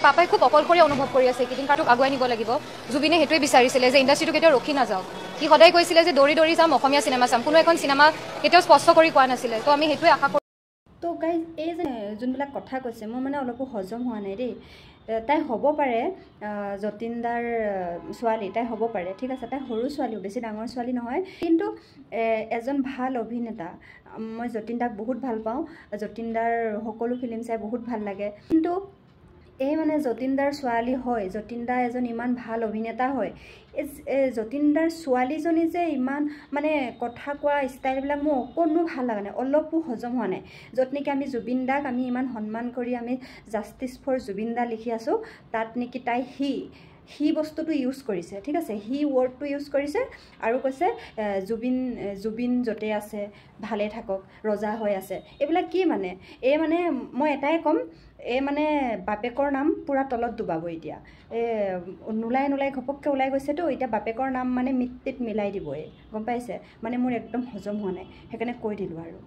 পাপাই খুব অকলশৰীয়া অনুভৱ কৰি আছে এইকেইদিন, কাৰোক আগুৱাই নিব লাগিব। জুবিনে সেইটোৱে বিচাৰিছিলে যে ইণ্ডাষ্ট্ৰিটো কেতিয়াও ৰখি নাযাওক। সি সদায় কৈছিলে যে দৌৰি দৌৰি যাম, অসমীয়া চিনেমা চাম। কোনো এখন চিনেমা কেতিয়াও স্পষ্ট কৰি কোৱা নাছিলে। তো আমি সেইটোৱে আশা কৰোঁ। তো গাইজ এই যে যোনবিলাক কথা কৈছে মোৰ মানে অলপো হজম হোৱা নাই দেই। তাই হ'ব পাৰে যতীনদাৰ ছোৱালী, তাই হ'ব পাৰে, ঠিক আছে, তাই সৰু ছোৱালীও, বেছি ডাঙৰ ছোৱালী নহয়, কিন্তু এজন ভাল অভিনেতা। মই যতীনদাক বহুত ভাল পাওঁ, যতীনদাৰ সকলো ফিল্ম চাই বহুত ভাল লাগে। কিন্তু এই মানে যতীনদাৰ ছোৱালী হয়, যতীনদা এজন ইমান ভাল অভিনেতা হয়, যতীনদাৰ ছোৱালীজনী যে ইমান মানে কথা কোৱা ষ্টাইলবিলাক মোৰ অকণো ভাল লগা নাই, অলপো হজম হোৱা নাই। য'ত নেকি আমি জুবিন দাক আমি ইমান সন্মান কৰি আমি জাষ্টিছ ফৰ জুবিন দা লিখি আছোঁ, তাত নেকি তাই সি বস্তুটো ইউজ কৰিছে, ঠিক আছে, সি ৱৰ্ডটো ইউজ কৰিছে আৰু কৈছে জুবিন য'তে আছে ভালে থাকক, ৰজা হৈ আছে। এইবিলাক কি মানে? এই মানে মই এটাই ক'ম, এই মানে বাপেকৰ নাম পূৰা তলত ডুবাব এতিয়া। নোলাই ঘপককৈ ওলাই গৈছেতো, এতিয়া বাপেকৰ নাম মানে মিট্টিত মিলাই দিবই, গম পাইছে? মানে মোৰ একদম হজম হোৱা নাই, সেইকাৰণে কৈ দিলোঁ আৰু।